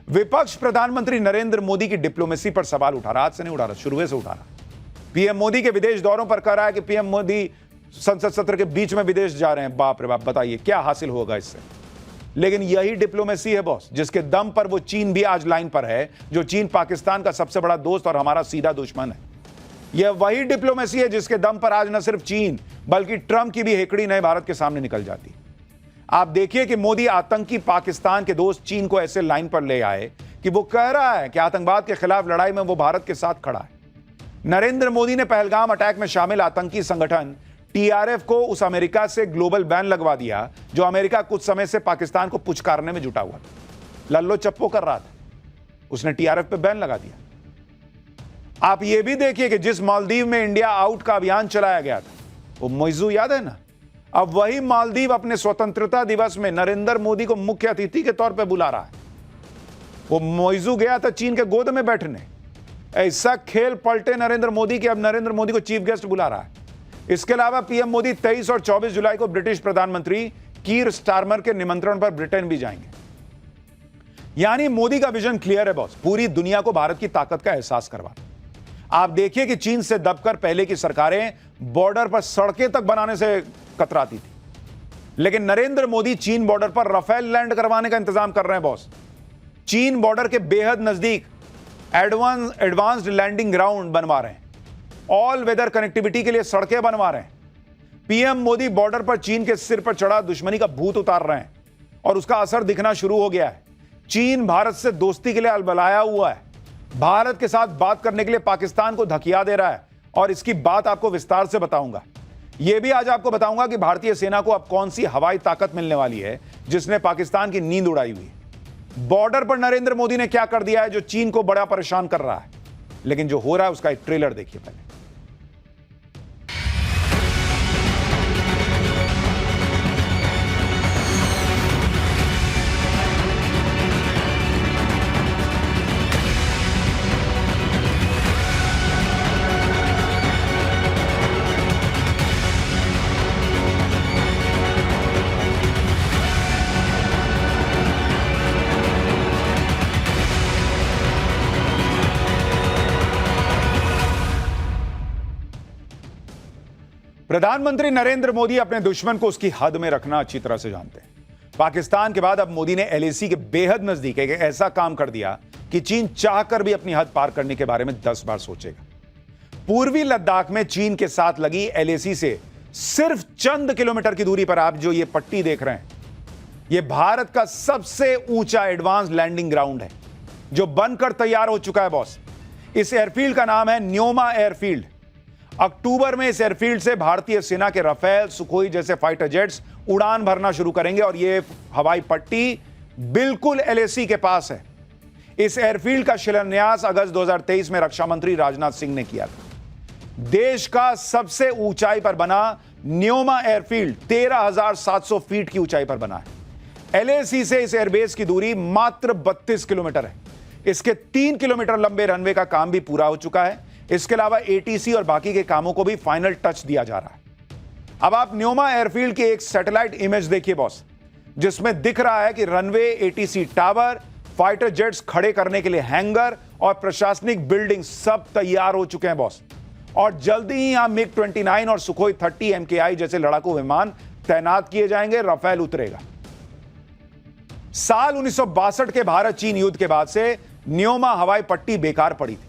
विपक्ष प्रधानमंत्री नरेंद्र मोदी की डिप्लोमेसी पर सवाल उठा रहा, आज से नहीं उठा रहा, शुरू से उठा रहा। पीएम मोदी के विदेश दौरों पर कह रहा है कि पीएम मोदी संसद सत्र के बीच में विदेश जा रहे हैं। बाप रे बाप, बताइए क्या हासिल होगा इससे। लेकिन यही डिप्लोमेसी है बॉस, जिसके दम पर वो चीन भी आज लाइन पर है, जो चीन पाकिस्तान का सबसे बड़ा दोस्त और हमारा सीधा दुश्मन है। यह वही डिप्लोमेसी है जिसके दम पर आज न सिर्फ चीन बल्कि ट्रंप की भी हेकड़ी नए भारत के सामने निकल जाती। आप देखिए कि मोदी आतंकी पाकिस्तान के दोस्त चीन को ऐसे लाइन पर ले आए कि वो कह रहा है कि आतंकवाद के खिलाफ लड़ाई में वो भारत के साथ खड़ा है। नरेंद्र मोदी ने पहलगाम अटैक में शामिल आतंकी संगठन टीआरएफ को उस अमेरिका से ग्लोबल बैन लगवा दिया जो अमेरिका कुछ समय से पाकिस्तान को पुचकारने में जुटा हुआ था, लल्लो चप्पो कर रहा था। उसने टीआरएफ पे बैन लगा दिया। आप ये भी देखिए कि जिस मालदीव में इंडिया आउट का अभियान चलाया गया था, वो मौजू याद है ना, अब वही मालदीव अपने स्वतंत्रता दिवस में नरेंद्र मोदी को मुख्य अतिथि के तौर पर बुला रहा है। वो मौजू गया था चीन के गोद में बैठने। ऐसा खेल पलटे नरेंद्र मोदी के, अब नरेंद्र मोदी को चीफ गेस्ट बुला रहा है। इसके अलावा पीएम मोदी 23 और 24 जुलाई को ब्रिटिश प्रधानमंत्री कीर स्टारमर के निमंत्रण पर ब्रिटेन भी जाएंगे। यानी मोदी का विजन क्लियर है बॉस, पूरी दुनिया को भारत की ताकत का एहसास करवाना। आप देखिए कि चीन से दबकर पहले की सरकारें बॉर्डर पर सड़कें तक बनाने से कतराती थी, लेकिन नरेंद्र मोदी चीन बॉर्डर पर राफेल लैंड करवाने का इंतजाम कर रहे हैं बॉस। चीन बॉर्डर के बेहद नजदीक एडवांस्ड लैंडिंग ग्राउंड बनवा रहे हैं, ऑल वेदर कनेक्टिविटी के लिए सड़कें बनवा रहे हैं। पीएम मोदी बॉर्डर पर चीन के सिर पर चढ़ा दुश्मनी का भूत उतार रहे हैं और उसका असर दिखना शुरू हो गया है। चीन भारत से दोस्ती के लिए अलबलाया हुआ है, भारत के साथ बात करने के लिए पाकिस्तान को धकिया दे रहा है, और इसकी बात आपको विस्तार से बताऊंगा। यह भी आज आपको बताऊंगा कि भारतीय सेना को अब कौन सी हवाई ताकत मिलने वाली है जिसने पाकिस्तान की नींद उड़ाई हुई है। बॉर्डर पर नरेंद्र मोदी ने क्या कर दिया है जो चीन को बड़ा परेशान कर रहा है। लेकिन जो हो रहा है उसका एक ट्रेलर देखिए पहले। प्रधानमंत्री नरेंद्र मोदी अपने दुश्मन को उसकी हद में रखना अच्छी तरह से जानते हैं। पाकिस्तान के बाद अब मोदी ने एलएसी के बेहद नजदीक एक ऐसा काम कर दिया कि चीन चाहकर भी अपनी हद पार करने के बारे में 10 बार सोचेगा। पूर्वी लद्दाख में चीन के साथ लगी एलएसी से सिर्फ चंद किलोमीटर की दूरी पर आप जो ये पट्टी देख रहे हैं, यह भारत का सबसे ऊंचा एडवांस लैंडिंग ग्राउंड है जो बनकर तैयार हो चुका है बॉस। इस एयरफील्ड का नाम है न्योमा एयरफील्ड। अक्टूबर में इस एयरफील्ड से भारतीय सेना के राफेल, सुखोई जैसे फाइटर जेट्स उड़ान भरना शुरू करेंगे और यह हवाई पट्टी बिल्कुल एलएसी के पास है। इस एयरफील्ड का शिलान्यास अगस्त 2023 में रक्षा मंत्री राजनाथ सिंह ने किया था। देश का सबसे ऊंचाई पर बना न्योमा एयरफील्ड 13,700 फीट की ऊंचाई पर बना है। एलएसी से इस एयरबेस की दूरी मात्र 32 किलोमीटर है। इसके 3 किलोमीटर लंबे रनवे का काम भी पूरा हो चुका है। इसके अलावा एटीसी और बाकी के कामों को भी फाइनल टच दिया जा रहा है। अब आप न्योमा एयरफील्ड की एक सैटेलाइट इमेज देखिए बॉस, जिसमें दिख रहा है कि runway, ATC tower, fighter jets खड़े करने के लिए हैंगर और प्रशासनिक बिल्डिंग सब तैयार हो चुके हैं बॉस। और जल्दी ही यहां मिग 29 और सुखोई 30 MKI जैसे लड़ाकू विमान तैनात किए जाएंगे, राफेल उतरेगा। साल 1962 के भारत चीन युद्ध के बाद से न्योमा हवाई पट्टी बेकार पड़ी थी।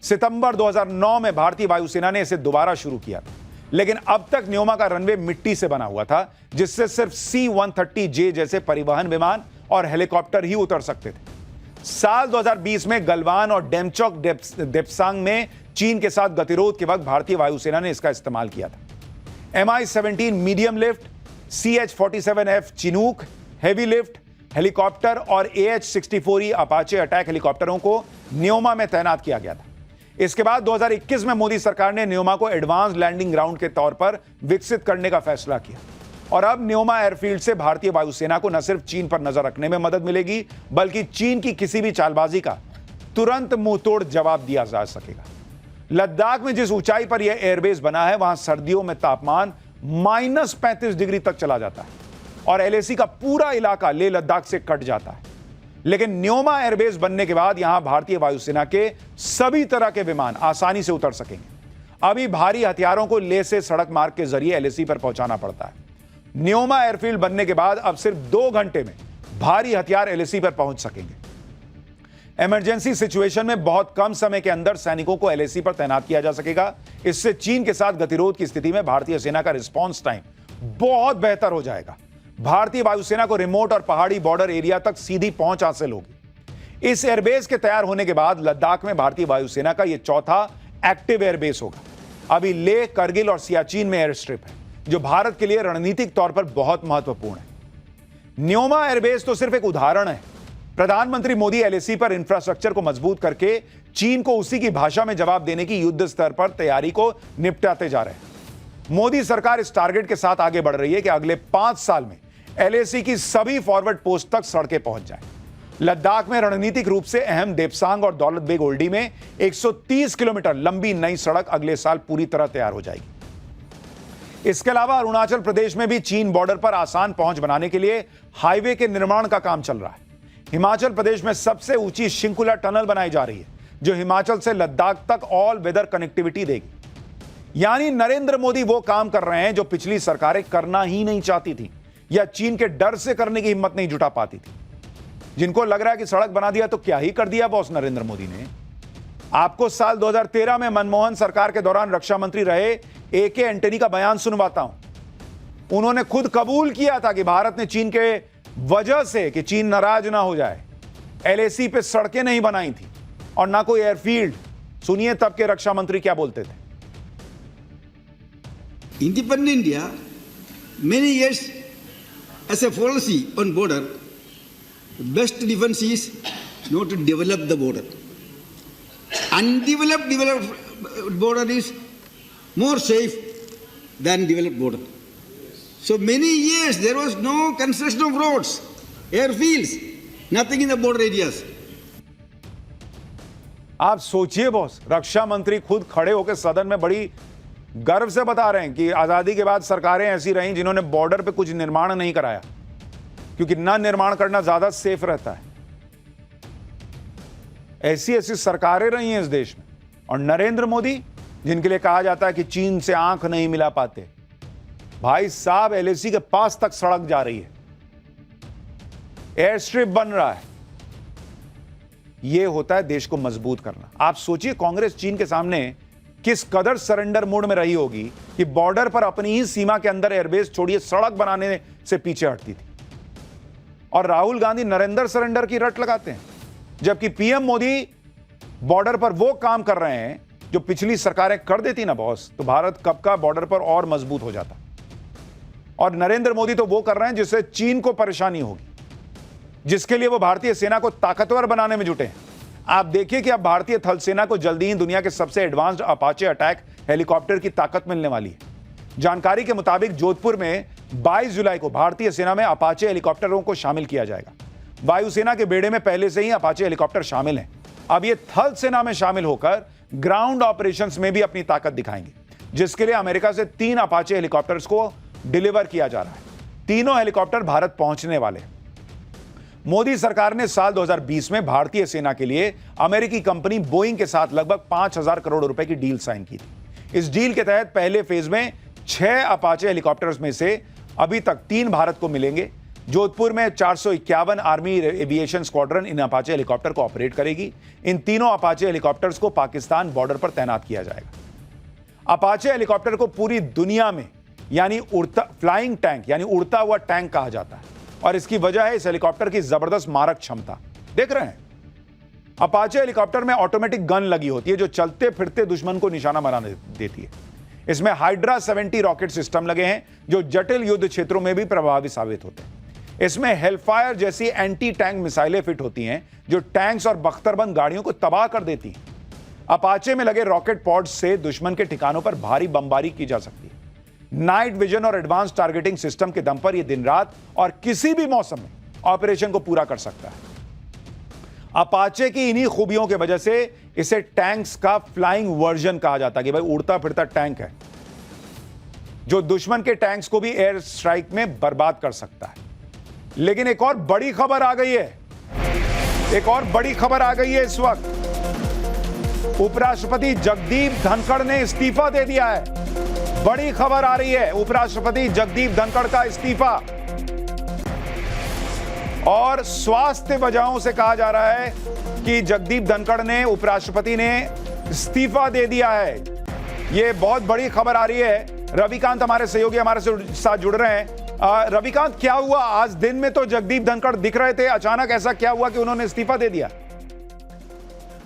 सितंबर 2009 में भारतीय वायुसेना ने इसे दोबारा शुरू किया था, लेकिन अब तक न्योमा का रनवे मिट्टी से बना हुआ था, जिससे सिर्फ C-130J जैसे परिवहन विमान और हेलीकॉप्टर ही उतर सकते थे। साल 2020 में गलवान और डेमचोक देप्सांग में चीन के साथ गतिरोध के वक्त भारतीय वायुसेना ने इसका इस्तेमाल किया था। Mi-17 medium lift, CH-47F Chinook heavy lift helicopter और AH-64E अपाचे अटैक हेलीकॉप्टरों को न्योमा में तैनात किया गया था। इसके बाद 2021 में मोदी सरकार ने न्योमा को एडवांस लैंडिंग ग्राउंड के तौर पर विकसित करने का फैसला किया, और अब न्योमा एयरफील्ड से भारतीय वायुसेना को न सिर्फ चीन पर नजर रखने में मदद मिलेगी, बल्कि चीन की किसी भी चालबाजी का तुरंत मुंहतोड़ जवाब दिया जा सकेगा। लद्दाख में जिस ऊंचाई पर यह एयरबेस बना है, वहां सर्दियों में तापमान -35 डिग्री तक चला जाता है और एलएसी का पूरा इलाका लेह लद्दाख से कट जाता है। लेकिन न्योमा एयरबेस बनने के बाद यहां भारतीय वायुसेना के सभी तरह के विमान आसानी से उतर सकेंगे। अभी भारी हथियारों को लेह से सड़क मार्ग के जरिए एलएसी पर पहुंचाना पड़ता है। न्योमा एयरफील्ड बनने के बाद अब सिर्फ 2 घंटे में भारी हथियार एलएसी पर पहुंच सकेंगे। इमरजेंसी सिचुएशन में बहुत कम समय के अंदर सैनिकों को एलएसी पर तैनात किया जा सकेगा। इससे चीन के साथ गतिरोध की स्थिति में भारतीय सेना का रिस्पांस टाइम बहुत बेहतर हो जाएगा। भारतीय वायुसेना को रिमोट और पहाड़ी बॉर्डर एरिया तक सीधी पहुंच हासिल होगी। इस एयरबेस के तैयार होने के बाद लद्दाख में भारतीय वायुसेना का यह चौथा एक्टिव एयरबेस होगा। अभी लेह, करगिल और सियाचिन में एयर स्ट्रिप है, जो भारत के लिए रणनीतिक तौर पर बहुत महत्वपूर्ण है। न्योमा एयरबेस तो सिर्फ एक उदाहरण है। प्रधानमंत्री मोदी एलएसी पर इंफ्रास्ट्रक्चर को मजबूत करके चीन को उसी की भाषा में जवाब देने की युद्ध स्तर पर तैयारी को निपटाते जा रहे हैं। मोदी सरकार इस टारगेट के साथ आगे बढ़ रही है कि अगले 5 साल में एलएसी की सभी फॉरवर्ड पोस्ट तक सड़कें पहुंच जाएं। लद्दाख में रणनीतिक रूप से अहम देपसांग और दौलत बेग ओल्डी में 130 किलोमीटर लंबी नई सड़क अगले साल पूरी तरह तैयार हो जाएगी। इसके अलावा अरुणाचल प्रदेश में भी चीन बॉर्डर पर आसान पहुंच बनाने के लिए हाईवे के निर्माण का काम चल रहा है। हिमाचल प्रदेश में सबसे ऊंची शिंकुला टनल बनाई जा रही है, जो हिमाचल से लद्दाख तक ऑल वेदर कनेक्टिविटी देगी। यानी नरेंद्र मोदी वो काम कर रहे हैं जो पिछली सरकारें करना ही नहीं चाहती थी या चीन के डर से करने की हिम्मत नहीं जुटा पाती थी। जिनको लग रहा है कि सड़क बना दिया तो क्या ही कर दिया बॉस नरेंद्र मोदी ने। आपको साल 2013 में मनमोहन सरकार के दौरान रक्षा मंत्री रहे एके एंटनी का बयान सुनवाता हूं। उन्होंने खुद कबूल किया था कि भारत ने चीन के वजह से कि चीन नाराज ना हो जाए एलएसी पे सड़कें नहीं बनाई थी और ना कोई एयरफील्ड। सुनिए तब के रक्षा मंत्री क्या बोलते थे। Independent India, many years as a policy on border, best defense is not to develop the border. Undeveloped border is more safe than developed border. So many years there was no construction of roads, airfields, nothing in the border areas. आप सोचिए boss, रक्षा मंत्री खुद खड़े होकर सदन में बड़ी गर्व से बता रहे हैं कि आजादी के बाद सरकारें ऐसी रहीं जिन्होंने बॉर्डर पे कुछ निर्माण नहीं कराया, क्योंकि ना निर्माण करना ज्यादा सेफ रहता है। ऐसी ऐसी सरकारें रही हैं इस देश में। और नरेंद्र मोदी, जिनके लिए कहा जाता है कि चीन से आंख नहीं मिला पाते, भाई साहब एलएसी के पास तक सड़क जा रही है, एयर स्ट्रिप बन रहा है। यह होता है देश को मजबूत करना। आप सोचिए कांग्रेस चीन के सामने किस कदर सरेंडर मोड में रही होगी कि बॉर्डर पर अपनी ही सीमा के अंदर एयरबेस छोड़िए सड़क बनाने से पीछे हटती थी। और राहुल गांधी नरेंद्र सरेंडर की रट लगाते हैं, जबकि पीएम मोदी बॉर्डर पर वो काम कर रहे हैं जो पिछली सरकारें कर देती ना बॉस, तो भारत कब का बॉर्डर पर और मजबूत हो जाता। और नरेंद्र मोदी तो वो कर रहे हैं जिससे चीन को परेशानी होगी, जिसके लिए वो भारतीय सेना को ताकतवर बनाने में जुटे हैं। आप देखिए कि अब भारतीय थल सेना को जल्दी ही दुनिया के सबसे एडवांस्ड अपाचे अटैक हेलीकॉप्टर की ताकत मिलने वाली है। जानकारी के मुताबिक जोधपुर में 22 जुलाई को भारतीय सेना में अपाचे हेलीकॉप्टरों को शामिल किया जाएगा। वायुसेना के बेड़े में पहले से ही अपाचे हेलीकॉप्टर शामिल हैं। अब ये थल सेना में शामिल होकर ग्राउंड ऑपरेशंस में भी अपनी ताकत दिखाएंगे, जिसके लिए अमेरिका से 3 अपाचे हेलीकॉप्टर्स को डिलीवर किया जा रहा है। तीनों हेलीकॉप्टर भारत पहुंचने वाले हैं। मोदी सरकार ने साल 2020 में भारतीय सेना के लिए अमेरिकी कंपनी बोइंग के साथ लगभग 5000 करोड़ रुपए की डील साइन की थी। इस डील के तहत पहले फेज में 6 अपाचे हेलीकॉप्टर्स में से अभी तक 3 भारत को मिलेंगे। जोधपुर में 451 आर्मी एविएशन स्क्वाड्रन इन अपाचे हेलीकॉप्टर को ऑपरेट करेगी। इन तीनों अपाचे हेलीकॉप्टर्स को पाकिस्तान बॉर्डर पर तैनात किया जाएगा। अपाचे हेलीकॉप्टर को पूरी दुनिया में यानी उड़ता फ्लाइंग टैंक यानी उड़ता हुआ टैंक कहा जाता है, और इसकी वजह है इस हेलीकॉप्टर की जबरदस्त मारक क्षमता। देख रहे हैं, अपाचे हेलीकॉप्टर में ऑटोमेटिक गन लगी होती है जो चलते फिरते दुश्मन को निशाना बना देती है। इसमें हाइड्रा 70 रॉकेट सिस्टम लगे हैं जो जटिल युद्ध क्षेत्रों में भी प्रभावी साबित होते हैं। इसमें हेलफायर जैसी एंटी टैंक मिसाइलें फिट होती हैं जो टैंक्स और बख्तरबंद गाड़ियों को तबाह कर देती हैं। अपाचे में लगे रॉकेट पॉड्स से दुश्मन के ठिकानों पर भारी बमबारी की जा सकती है। नाइट विजन और एडवांस टारगेटिंग सिस्टम के दम पर यह दिन रात और किसी भी मौसम में ऑपरेशन को पूरा कर सकता है। अपाचे की इन्हीं खूबियों की वजह से इसे टैंक्स का फ्लाइंग वर्जन कहा जाता है कि भाई उड़ता फिरता टैंक है जो दुश्मन के टैंक्स को भी एयर स्ट्राइक में बर्बाद कर सकता है। लेकिन एक और बड़ी खबर आ गई है। एक और बड़ी खबर आ गई है इस वक्त। उपराष्ट्रपति जगदीप धनखड़ ने इस्तीफा दे दिया है। बड़ी खबर आ रही है, उपराष्ट्रपति जगदीप धनखड़ का इस्तीफा। और स्वास्थ्य वजहों से कहा जा रहा है कि जगदीप धनखड़ ने, उपराष्ट्रपति ने इस्तीफा दे दिया है। यह बहुत बड़ी खबर आ रही है। रविकांत हमारे सहयोगी हमारे साथ जुड़ रहे हैं। रविकांत, क्या हुआ आज दिन में? तो जगदीप धनखड़ दिख रहे थे, अचानक ऐसा क्या हुआ कि उन्होंने इस्तीफा दे दिया?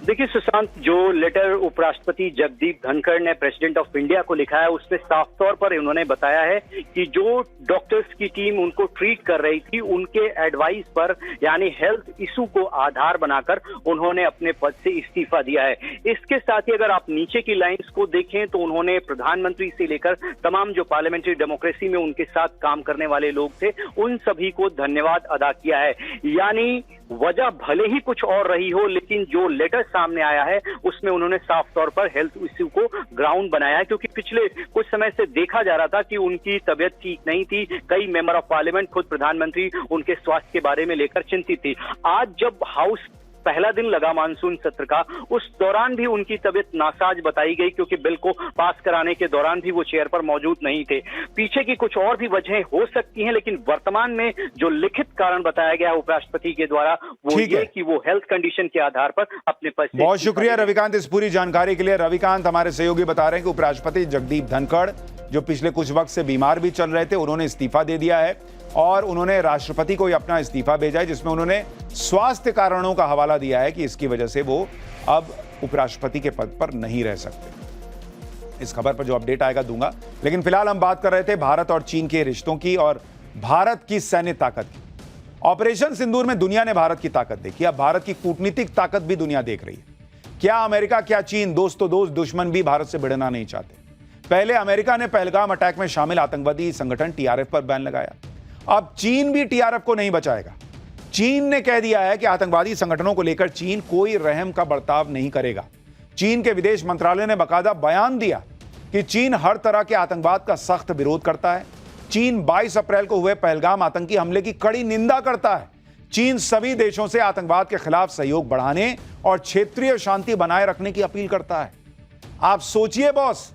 देखिए सुशांत, जो लेटर उपराष्ट्रपति जगदीप धनखड़ ने प्रेसिडेंट ऑफ इंडिया को लिखा है उसमें साफ तौर पर उन्होंने बताया है कि जो डॉक्टर्स की टीम उनको ट्रीट कर रही थी उनके एडवाइस पर, यानी हेल्थ इशू को आधार बनाकर उन्होंने अपने पद से इस्तीफा दिया है। इसके साथ ही अगर आप नीचे की लाइंस को देखें तो उन्होंने प्रधानमंत्री से लेकर तमाम जो पार्लियामेंट्री डेमोक्रेसी में उनके साथ काम करने वाले लोग थे उन सभी को धन्यवाद अदा किया है। यानी वजह भले ही कुछ और रही हो, लेकिन जो लेटर सामने आया है उसमें उन्होंने साफ तौर पर हेल्थ इश्यू को ग्राउंड बनाया है, क्योंकि पिछले कुछ समय से देखा जा रहा था कि उनकी तबीयत ठीक नहीं थी। कई मेंबर ऑफ पार्लियामेंट, खुद प्रधानमंत्री उनके स्वास्थ्य के बारे में लेकर चिंतित थी। आज जब हाउस पहला दिन लगा मानसून सत्र का, उस दौरान भी उनकी तबीयत नासाज बताई गई, क्योंकि बिल को पास कराने के दौरान भी वो चेयर पर मौजूद नहीं थे। पीछे की कुछ और भी वजहें हो सकती हैं, लेकिन वर्तमान में जो लिखित कारण बताया गया उपराष्ट्रपति के द्वारा वो ये कि वो हेल्थ कंडीशन के आधार पर अपने पद से। बहुत शुक्रिया रविकांत इस पूरी जानकारी के लिए। रविकांत हमारे सहयोगी बता रहे हैं कि उपराष्ट्रपति जगदीप धनखड़ जो पिछले कुछ वक्त से बीमार भी चल रहे थे, उन्होंने इस्तीफा दे दिया है और उन्होंने राष्ट्रपति को अपना इस्तीफा भेजा है, जिसमें उन्होंने स्वास्थ्य कारणों का हवाला दिया है कि इसकी वजह से वो अब उपराष्ट्रपति के पद पर नहीं रह सकते। इस खबर पर जो अपडेट आएगा दूंगा, लेकिन फिलहाल हम बात कर रहे थे भारत और चीन के रिश्तों की और भारत की सैन्य ताकत की। ऑपरेशन सिंदूर में दुनिया ने भारत की ताकत देखी, अब भारत की कूटनीतिक ताकत भी दुनिया देख रही है। क्या अमेरिका, क्या चीन, दोस्त तो दोस्त, दुश्मन भी भारत से भिड़ना नहीं चाहते। पहले अमेरिका ने पहलगाम अटैक में शामिल आतंकवादी संगठन टीआरएफ पर बैन लगाया, अब चीन भी टीआरएफ को नहीं बचाएगा। चीन ने कह दिया है कि आतंकवादी संगठनों को लेकर चीन कोई रहम का बर्ताव नहीं करेगा। चीन के विदेश मंत्रालय ने बाकायदा बयान दिया कि चीन हर तरह के आतंकवाद का सख्त विरोध करता है। चीन 22 अप्रैल को हुए पहलगाम आतंकी हमले की कड़ी निंदा करता है। चीन सभी देशों से आतंकवाद के खिलाफ सहयोग बढ़ाने और क्षेत्रीय शांति बनाए रखने की अपील करता है। आप सोचिए बॉस,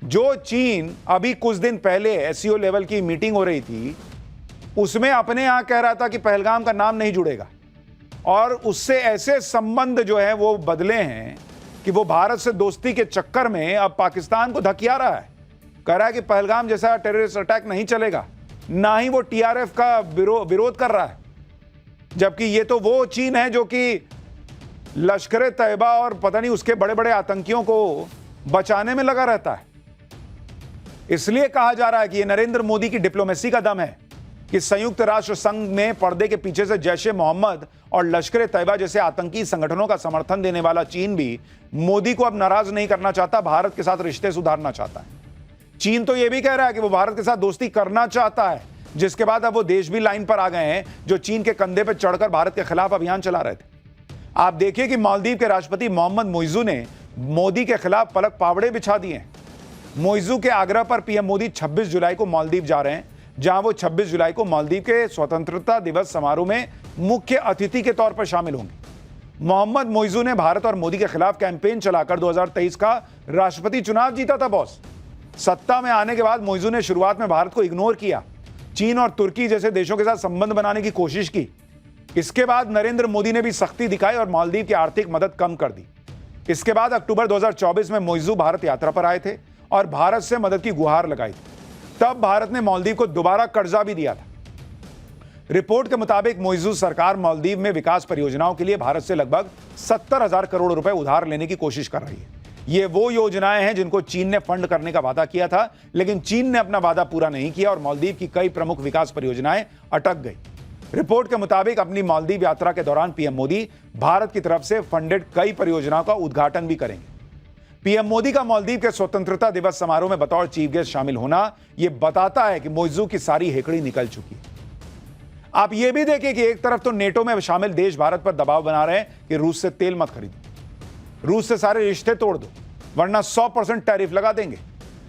जो चीन अभी कुछ दिन पहले एससीओ लेवल की मीटिंग हो रही थी उसमें अपने यहां कह रहा था कि पहलगाम का नाम नहीं जुड़ेगा, और उससे ऐसे संबंध जो है वो बदले हैं कि वो भारत से दोस्ती के चक्कर में अब पाकिस्तान को धकिया रहा है। कह रहा है कि पहलगाम जैसा टेररिस्ट अटैक नहीं चलेगा, ना ही वो टीआरएफ का विरोध कर रहा है। जबकि ये तो वो चीन है जो कि लश्कर तैयबा और पता नहीं उसके बड़े बड़े आतंकियों को बचाने में लगा रहता है। इसलिए कहा जा रहा है कि ये नरेंद्र मोदी की डिप्लोमेसी का दम है कि संयुक्त राष्ट्र संघ में पर्दे के पीछे से जैश ए मोहम्मद और लश्कर तैयबा जैसे आतंकी संगठनों का समर्थन देने वाला चीन भी मोदी को अब नाराज नहीं करना चाहता, भारत के साथ रिश्ते सुधारना चाहता है। चीन तो यह भी कह रहा है कि वो भारत के साथ दोस्ती करना चाहता है, जिसके बाद अब वो देश भी लाइन पर आ गए हैं जो चीन के कंधे पर चढ़कर भारत के खिलाफ अभियान चला रहे थे। आप देखिए कि मालदीव के राष्ट्रपति मोहम्मद मोइजू ने मोदी के खिलाफ पलक पावड़े बिछा दिए हैं। मोइजू के आग्रह पर पीएम मोदी 26 जुलाई को मालदीव जा रहे हैं, जहां वो 26 जुलाई को मालदीव के स्वतंत्रता दिवस समारोह में मुख्य अतिथि के तौर पर शामिल होंगे। मोहम्मद मोइजू ने भारत और मोदी के खिलाफ कैंपेन चलाकर 2023 का राष्ट्रपति चुनाव जीता था बॉस। सत्ता में आने के बाद मोइजू ने शुरुआत में भारत को इग्नोर किया, चीन और तुर्की जैसे देशों के साथ संबंध बनाने की कोशिश की। इसके बाद नरेंद्र मोदी ने भी सख्ती दिखाई और मालदीव की आर्थिक मदद कम कर दी। इसके बाद अक्टूबर 2024 में मोइजू भारत यात्रा पर आए थे और भारत से मदद की गुहार लगाई थी। तब भारत ने मालदीव को दोबारा कर्जा भी दिया था। रिपोर्ट के मुताबिक मोइजू सरकार मालदीव में विकास परियोजनाओं के लिए भारत से लगभग 70,000 करोड़ रुपए उधार लेने की कोशिश कर रही है। ये वो योजनाएं हैं जिनको चीन ने फंड करने का वादा किया था, लेकिन चीन ने अपना वादा पूरा नहीं किया और मालदीव की कई प्रमुख विकास परियोजनाएं अटक गई। रिपोर्ट के मुताबिक अपनी मालदीव यात्रा के दौरान पीएम मोदी भारत की तरफ से फंडेड कई परियोजनाओं का उद्घाटन भी करेंगे। पीएम मोदी का मालदीव के स्वतंत्रता दिवस समारोह में बतौर चीफ गेस्ट शामिल होना यह बताता है कि मोइजू की सारी हेकड़ी निकल चुकी है। आप यह भी देखिए कि एक तरफ तो नेटो में शामिल देश भारत पर दबाव बना रहे हैं कि रूस से तेल मत खरीदो, रूस से सारे रिश्ते तोड़ दो, वरना 100% टैरिफ लगा देंगे।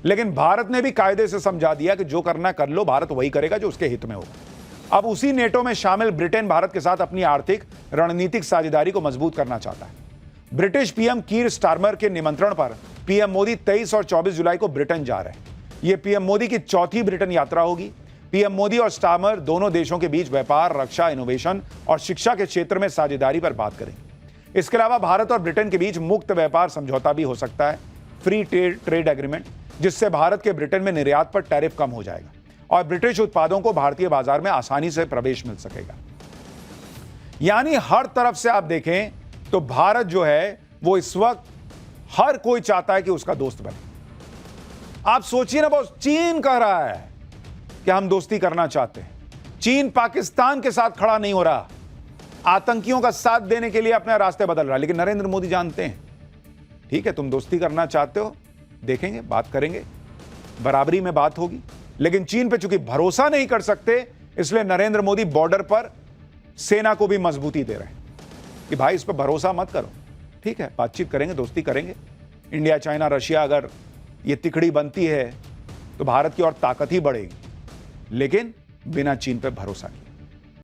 लेकिन भारत ने भी कायदे से समझा दिया कि जो करना कर लो, भारत वही करेगा जो उसके हित में होगा। अब उसी नेटो में शामिल ब्रिटेन भारत के साथ अपनी आर्थिक रणनीतिक साझेदारी को मजबूत करना चाहता है। ब्रिटिश पीएम कीर स्टारमर के निमंत्रण पर पीएम मोदी 23 और 24 जुलाई को ब्रिटेन जा रहे हैं। यह पीएम मोदी की चौथी ब्रिटेन यात्रा होगी। पीएम मोदी और स्टारमर दोनों देशों के बीच व्यापार, रक्षा, इनोवेशन और शिक्षा के क्षेत्र में साझेदारी पर बात करेंगे। इसके अलावा भारत और ब्रिटेन के बीच मुक्त व्यापार समझौता भी हो सकता है, फ्री ट्रेड एग्रीमेंट, जिससे भारत के ब्रिटेन में निर्यात पर टैरिफ कम हो जाएगा और ब्रिटिश उत्पादों को भारतीय बाजार में आसानी से प्रवेश मिल सकेगा। यानी हर तरफ से आप देखें तो भारत जो है वो इस वक्त हर कोई चाहता है कि उसका दोस्त बने। आप सोचिए ना, बॉस, चीन कह रहा है कि हम दोस्ती करना चाहते हैं। चीन पाकिस्तान के साथ खड़ा नहीं हो रहा, आतंकियों का साथ देने के लिए अपने रास्ते बदल रहा है। लेकिन नरेंद्र मोदी जानते हैं, ठीक है, तुम दोस्ती करना चाहते हो, देखेंगे, बात करेंगे, बराबरी में बात होगी। लेकिन चीन पे चूंकि भरोसा नहीं कर सकते, इसलिए नरेंद्र मोदी बॉर्डर पर सेना को भी मजबूती दे रहे हैं कि भाई इस पर भरोसा मत करो, ठीक है, बातचीत करेंगे, दोस्ती करेंगे। इंडिया, चाइना, रशिया अगर ये तिकड़ी बनती है तो भारत की और ताकत ही बढ़ेगी, लेकिन बिना चीन पे भरोसा किए।